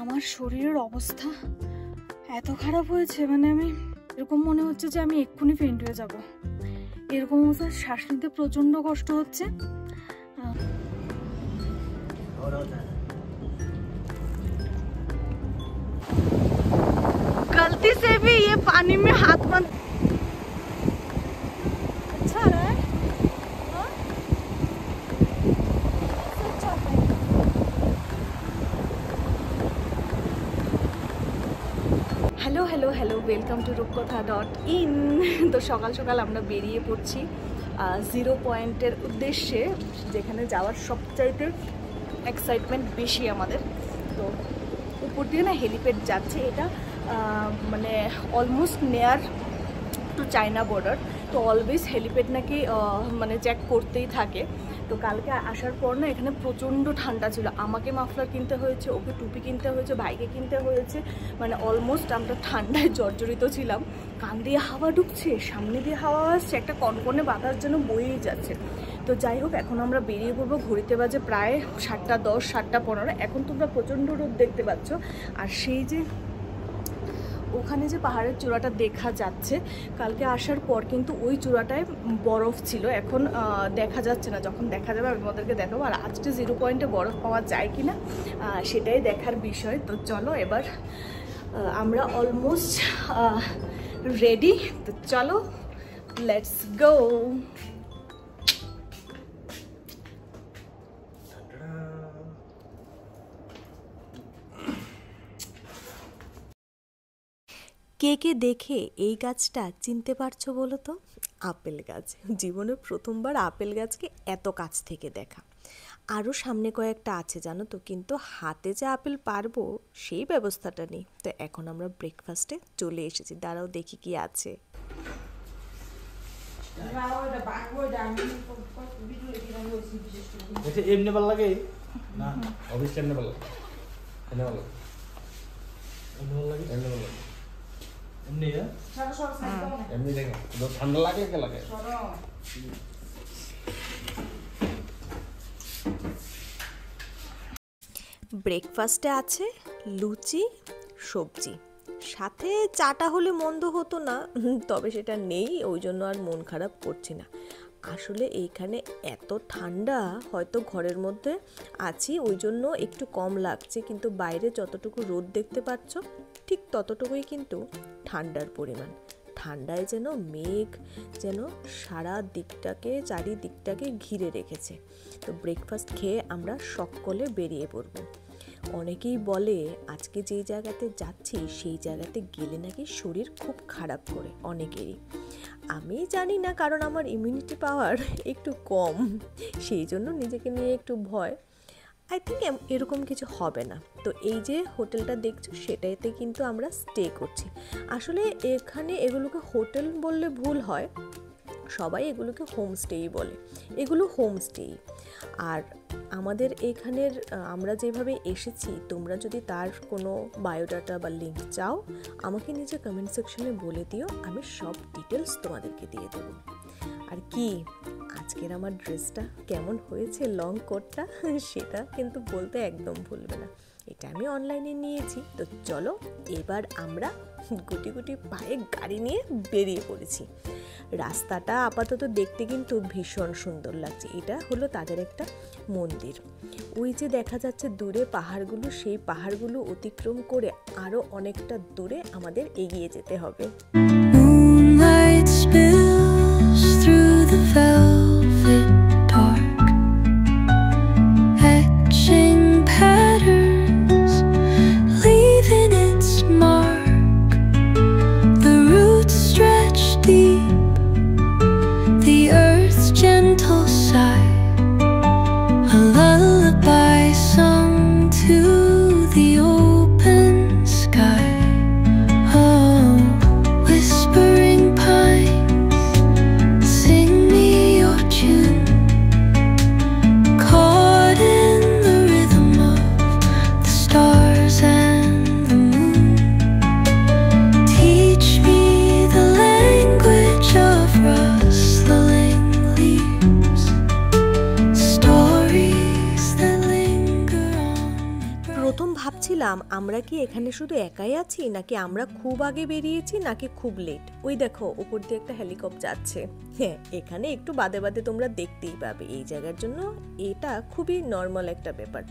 আমার শরীরের অবস্থা এত খারাপ হয়েছে, মানে আমি এরকম মনে হচ্ছে যে আমি এক্ষুনি ফেন্ট হয়ে যাব। এরকম অবস্থা, শ্বাস নিতে প্রচন্ড কষ্ট হচ্ছে। गलती से भी ये पानी में हाथ मत। अच्छा रहा है? हाँ? Hello hello hello, welcome to রূপকথা.in। তো সকাল সকাল আমরা বেরিয়ে পড়ছি জিরো পয়েন্টের উদ্দেশ্যে, যেখানে যাওয়ার সবচাইতে এক্সাইটমেন্ট বেশি আমাদের। তো উপর দিয়ে না হেলিপ্যাড যাচ্ছে, এটা মানে অলমোস্ট নেয়ার টু চায়না বর্ডার। তো অলওয়েজ হেলিপ্যাড নাকি মানে চেক করতেই থাকে। তো কালকে আসার পর না এখানে প্রচণ্ড ঠান্ডা ছিল, আমাকে মাফলার কিনতে হয়েছে, ওকে টুপি কিনতে হয়েছে, ভাইকে কিনতে হয়েছে। মানে অলমোস্ট আমরা ঠান্ডায় জর্জরিত ছিলাম। কান দিয়ে হাওয়া ঢুকছে, সামনে দিয়ে হাওয়া আসছে, একটা কনকনে বাতাস যেন বয়েই যাচ্ছে। তো যাই হোক, এখন আমরা বেরিয়ে পড়বো। ঘড়িতে বাজে প্রায় 7:10, 7:15। এখন তোমরা প্রচণ্ড রোদ দেখতে পাচ্ছ। আর সেই যে ওখানে যে পাহাড়ের চূড়াটা দেখা যাচ্ছে, কালকে আসার পর কিন্তু ওই চূড়াটায় বরফ ছিল, এখন দেখা যাচ্ছে না। যখন দেখা যাবে আমি তোমাদেরকে দেখাবো। আর আজকে জিরো পয়েন্টে বরফ পাওয়া যায় কি না সেটাই দেখার বিষয়। তো চলো, এবার আমরা অলমোস্ট রেডি। তো চলো, লেটস গো। কে কে দেখে এই গাছটা চিনতে পারছো বলো তো? আপেল গাছ। জীবনে প্রথমবার আপেল গাছকে এত কাছ থেকে দেখা। আরও সামনে কয়েকটা আছে জানো তো, কিন্তু হাতে যে আপেল পারবো সেই ব্যবস্থাটা নেই। তো এখন আমরা ব্রেকফাস্টে চলে এসেছি, দাঁড়াও দেখি কি আছে। এমনি ভালো লাগে না, অবশ্যই এমনি ভালো লাগে। এমনি ভালো লাগে, এমনি ভালো লাগে, এমনি ভালো লাগে। এমনি এমনি দেখো, ঠান্ডা লাগে কে লাগে। ব্রেকফাস্টে আছে লুচি, সবজি, সাথে চাটা হলে মন্দ হতো না, তবে সেটা নেই, ওই জন্য আর মন খারাপ করছি না। আসলে এইখানে এত ঠান্ডা, হয়তো ঘরের মধ্যে আছি ওই জন্য একটু কম লাগছে, কিন্তু বাইরে যতটুকু রোদ দেখতে পাচ্ছ ঠিক ততটুকুই কিন্তু ঠান্ডার পরিমাণ। ঠান্ডায় যেন মেঘ যেন সারা দিকটাকে, চারিদিকটাকে ঘিরে রেখেছে। তো ব্রেকফাস্ট খেয়ে আমরা সকলে বেরিয়ে পড়ব। অনেকেই বলে আজকে যেই জায়গাতে যাচ্ছি সেই জায়গাতে গেলে নাকি শরীর খুব খারাপ করে অনেকেরই। আমি জানি না, কারণ আমার ইমিউনিটি পাওয়ার একটু কম, সেই জন্য নিজেকে নিয়ে একটু ভয়। আই থিঙ্ক এরকম কিছু হবে না। তো এই যে হোটেলটা দেখছো সেটাতে কিন্তু আমরা স্টে করছি। আসলে এখানে এগুলোকে হোটেল বললে ভুল হয়, সবাই এগুলোকে হোমস্টেই বলে। এগুলো হোমস্টেই। আর আমাদের এখানের আমরা যেভাবে এসেছি, তোমরা যদি তার কোনো বায়োডাটা বা লিঙ্ক চাও আমাকে নিচে কমেন্ট সেকশনে বলে দিও, আমি সব ডিটেলস তোমাদেরকে দিয়ে দেবো। আর কি আজকের আমার ড্রেসটা কেমন হয়েছে, লং কোটটা, সেটা কিন্তু বলতে একদম ভুলবে না। এটা আমি অনলাইনে নিয়েছি। তো চলো, এবার আমরা গুটি গুটি পায়ে গাড়ি নিয়ে বেরিয়ে পড়েছি। রাস্তাটা আপাতত দেখতে কিন্তু ভীষণ সুন্দর লাগছে। এটা হলো তাদের একটা মন্দির। ওই যে দেখা যাচ্ছে দূরে পাহাড়গুলো, সেই পাহাড়গুলো অতিক্রম করে আরও অনেকটা দূরে আমাদের এগিয়ে যেতে হবে। With ভাবছিলাম আমরা কি এখানে শুধু একাই আছি, নাকি আমরা খুব আগে বেরিয়েছি, নাকি খুব লেট। ওই দেখো উপর দিয়ে একটা হেলিকপ্টার যাচ্ছে। হ্যাঁ, এখানে একটু বাদে বাদে তোমরা দেখতেই পাবে। এই জায়গার জন্য এটা খুবই নর্মাল একটা ব্যাপার।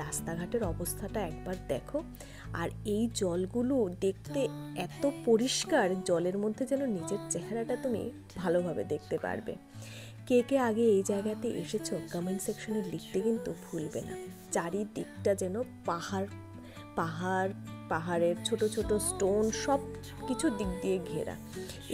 রাস্তাঘাটের অবস্থাটা একবার দেখো। আর এই জলগুলো দেখতে এত পরিষ্কার, জলের মধ্যে যেন নিজের চেহারাটা তুমি ভালোভাবে দেখতে পারবে। কে কে আগে এই জায়গাতে এসেছো কমেন্ট সেকশনে লিখতে কিন্তু ভুলবে না। চারিদিকটা যেন পাহাড় পাহাড় পাহাড়ের ছোট ছোট স্টোন সব কিছু দিক দিয়ে ঘেরা।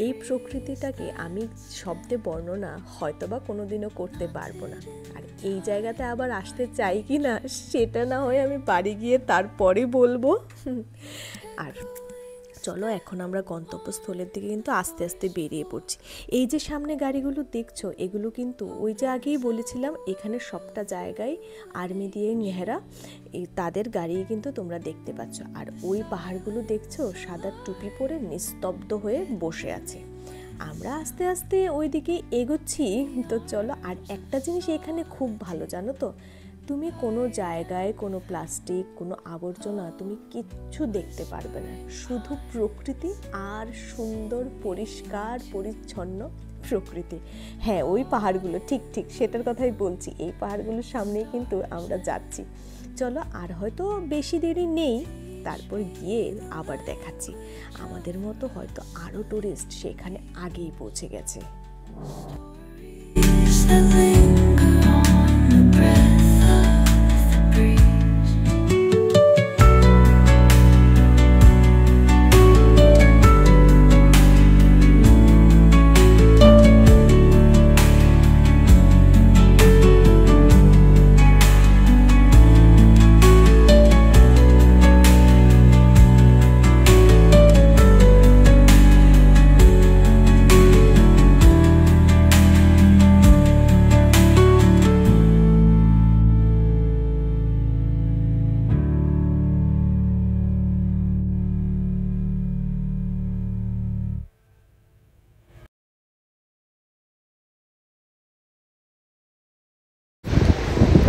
এই প্রকৃতিটাকে আমি শব্দে বর্ণনা হয়তোবা কোনোদিনও করতে পারবো না। আর এই জায়গাতে আবার আসতে চাই কি না সেটা না হয় আমি বাড়ি গিয়ে তারপরে বলবো। আর চলো এখন আমরা গন্তব্যস্থলের দিকে কিন্তু আস্তে আস্তে বেরিয়ে পড়ছি। এই যে সামনে গাড়িগুলো দেখছো, এগুলো কিন্তু ওই যে আগেই বলেছিলাম এখানে সবটা জায়গায় আর্মি দিয়ে ঘেরা, তাদের গাড়ি কিন্তু তোমরা দেখতে পাচ্ছ। আর ওই পাহাড়গুলো দেখছো সাদা টুপি পরে নিস্তব্ধ হয়ে বসে আছে। আমরা আস্তে আস্তে ওই দিকে এগোচ্ছি। তো চলো, আর একটা জিনিস এখানে খুব ভালো জানো তো, তুমি কোনো জায়গায় কোনো প্লাস্টিক, কোনো আবর্জনা তুমি কিচ্ছু দেখতে পারবে না, শুধু প্রকৃতি আর সুন্দর পরিষ্কার পরিচ্ছন্ন প্রকৃতি। হ্যাঁ, ওই পাহাড়গুলো ঠিক ঠিক সেটার কথাই বলছি। এই পাহাড়গুলোর সামনেই কিন্তু আমরা যাচ্ছি। চলো, আর হয়তো বেশি দেরি নেই, তারপর গিয়ে আবার দেখাচ্ছি। আমাদের মতো হয়তো আরও টুরিস্ট সেখানে আগেই পৌঁছে গেছে।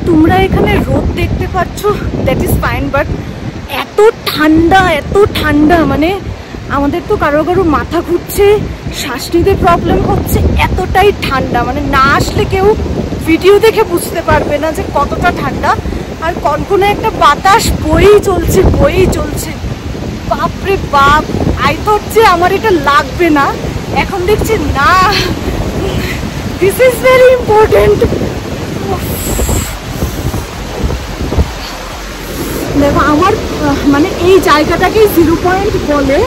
তোমরা এখানে রোদ দেখতে পাচ্ছ, দ্যাট ইজ ফাইন, বাট এত ঠান্ডা, মানে আমাদের তো কারো কারো মাথা ঘুরছে, শ্বাস নিতে প্রবলেম হচ্ছে, এতটাই ঠান্ডা। মানে না আসলে কেউ ভিডিও দেখে বুঝতে পারবে না যে কতটা ঠান্ডা। আর কনকনে একটা বাতাস বয়েই চলছে। বাপরে বাপ, আই থট যে আমার এটা লাগবে না, এখন দেখছি না, দিস ইজ ভেরি ইম্পর্টেন্ট। দেখো আমার মানে এই জায়গাটাকেই 0 পয়েন্ট বলে।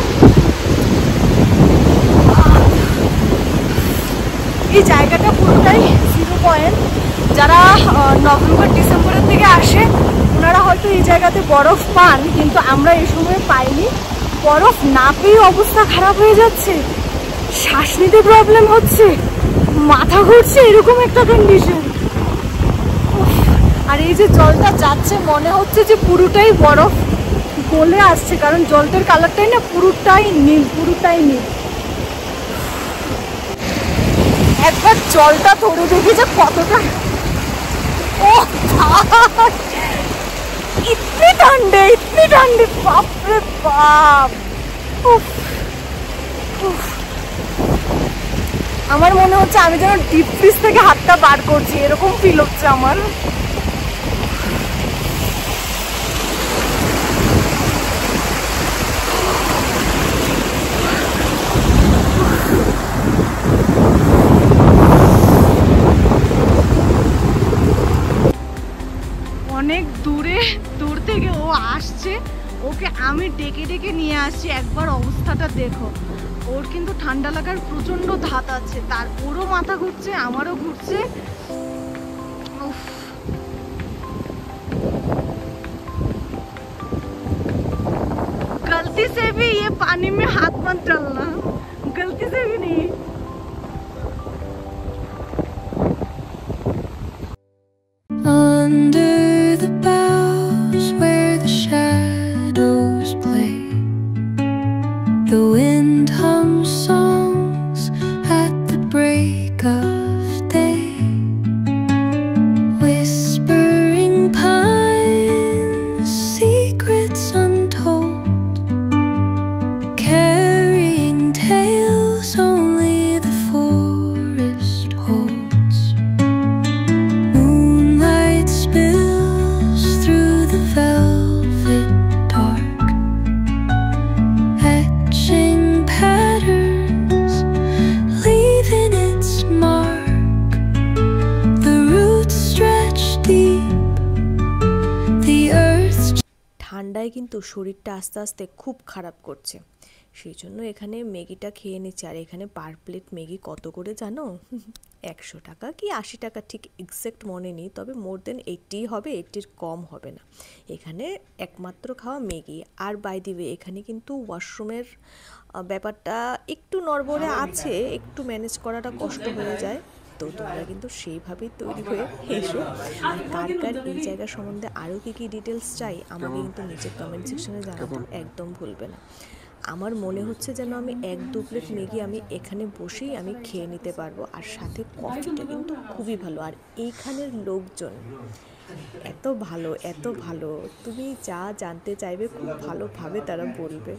এই জায়গাটা পুরোটাই 0 পয়েন্ট। যারা নভেম্বর ডিসেম্বরের দিকে আসে ওনারা হয়তো এই জায়গাতে বরফ পান, কিন্তু আমরা এই সময় পাইনি। বরফ না পেয়ে অবস্থা খারাপ হয়ে যাচ্ছে, শ্বাস নিতে প্রবলেম হচ্ছে, মাথা ঘুরছে, এরকম একটা কন্ডিশন। আর এই যে জলটা যাচ্ছে মনে হচ্ছে যে পুরোটাই বরফ গলে আসছে, কারণ জলটার কালারটাই না পুরোটাই নীল। একবার জলটা ধরে দেখি যে কতটা, ও ইতনি ঠান্ডে, বাপরে বাপ। আমার মনে হচ্ছে আমি যেন ডিপ ফ্রিজ থেকে হাতটা বার করছি, এরকম ফিল হচ্ছে আমার। অনেক দূর থেকে ও আসছে, ওকে আমি ডেকে নিয়ে আসছি। একবার অবস্থাটা দেখো, ওর কিন্তু ঠান্ডা লাগার প্রচন্ড ধাত আছে, তার ওরও মাথা ঘুরছে, আমারও ঘুরছে। गलती से भी ये पानी में हाथ मत डालना, गलती से भी नहीं। Under the boughs where the shadows play, the wind hums songs at the break of day, whispering pines secrets on শরীরটা আস্তে আস্তে খুব খারাপ করছে, সেই জন্য এখানে ম্যাগিটা খেয়ে নিচ্ছি। আর এখানে পার প্লেট ম্যাগি কত করে জানো? 100 টাকা কি 80 টাকা, ঠিক এক্স্যাক্ট মনে নেই, তবে মোর দেন 80 হবে, 80-র কম হবে না। এখানে একমাত্র খাওয়া ম্যাগি। আর বাই দি ওয়ে এখানে কিন্তু ওয়াশরুমের ব্যাপারটা একটু নড়বড়ে আছে, একটু ম্যানেজ করাটা কষ্ট হয়ে যায়, তো তোমরা কিন্তু সেইভাবেই তৈরি হয়ে এসো। আর কার কার এই জায়গা সম্বন্ধে আরও কী কী ডিটেলস চাই আমাকে কিন্তু নিচের কমেন্ট সেকশনে জানাতে একদম ভুলবে না। আমার মনে হচ্ছে যেন আমি 1-2 প্লেট ম্যাগি আমি এখানে বসেই আমি খেয়ে নিতে পারবো। আর সাথে কফিটা কিন্তু খুবই ভালো। আর এইখানের লোকজন এত ভালো, এত ভালো, তুমি যা জানতে চাইবে খুব ভালোভাবে তারা বলবে।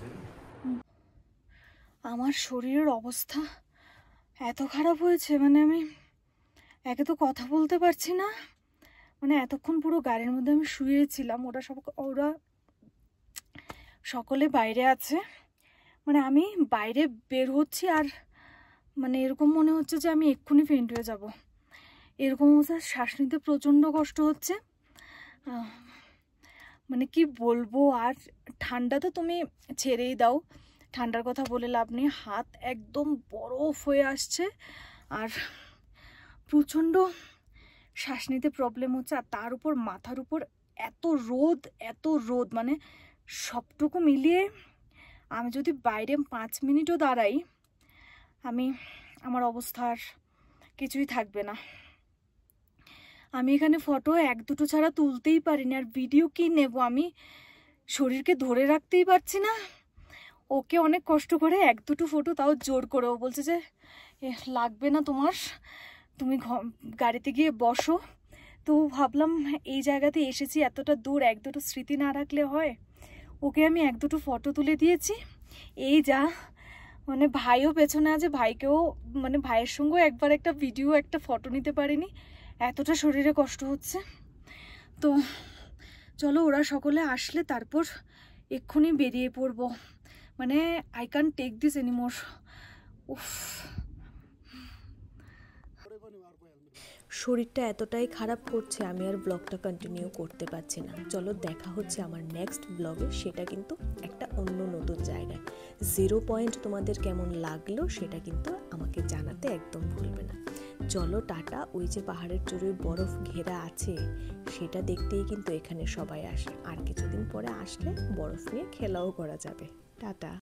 আমার শরীরের অবস্থা এত খারাপ হয়েছে, মানে আমি একে তো কথা বলতে পারছি না, মানে এতক্ষণ পুরো গাড়ির মধ্যে আমি শুয়েছিলাম, ওরা সকলে বাইরে আছে, মানে আমি বাইরে বের হচ্ছি আর মানে এরকম মনে হচ্ছে যে আমি এক্ষুনি ফেন্ট হয়ে যাব, এরকম অবস্থা। শ্বাস নিতে প্রচণ্ড কষ্ট হচ্ছে, মানে কি বলবো। আর ঠান্ডা তো তুমি ছেড়েই দাও, ঠান্ডার কথা বলে লাভ নেই, হাত একদম বরফ হয়ে আসছে আর প্রচণ্ড শ্বাস নিতে প্রবলেম হচ্ছে। আর তার উপর মাথার উপর এত রোদ, মানে সবটুকু মিলিয়ে আমি যদি বাইরে 5 মিনিটও দাঁড়াই আমার অবস্থা আর কিছুই থাকবে না। আমি এখানে ফটো 1-2 ছাড়া তুলতেই পারিনি, আর ভিডিও কি নেব, আমি শরীরকে ধরে রাখতেই পারছি না। ওকে অনেক কষ্ট করে 1-2 ফটো তাও জোর করে, ও বলছে যে লাগবে না তোমার, তুমি গাড়িতে গিয়ে বসো। তো ভাবলাম এই জায়গাতে এসেছি এতটা দূর, 1-2 স্মৃতি না রাখলে হয়। ওকে আমি 1-2 ফটো তুলে দিয়েছি, এই যা, মানে ভাইও পেছনে আছে, ভাইকেও মানে ভাইয়ের সঙ্গেও একবার একটা ফটো নিতে পারিনি, এতটা শরীরে কষ্ট হচ্ছে। তো চলো ওরা সকলে আসলে তারপর এক্ষুনি বেরিয়ে পড়বো, মানে I can take this anymore. উফ, শরীরটা এতটাই খারাপ করছে আমি আর ব্লগটা কন্টিনিউ করতে পারছি না। চলো দেখা হচ্ছে আমার নেক্সট ব্লগে, সেটা কিন্তু একটা অন্য নতুন জায়গায়। 0 পয়েন্ট তোমাদের কেমন লাগলো সেটা কিন্তু আমাকে জানাতে একদম ভুলবে না। চলো টাটা। ওই যে পাহাড়ের চূড়োয় বরফ ঘেরা আছে সেটা দেখতেই কিন্তু এখানে সবাই আসে, আর কিছুদিন পরে আসলে বরফ নিয়ে খেলাও করা যাবে। টাটা।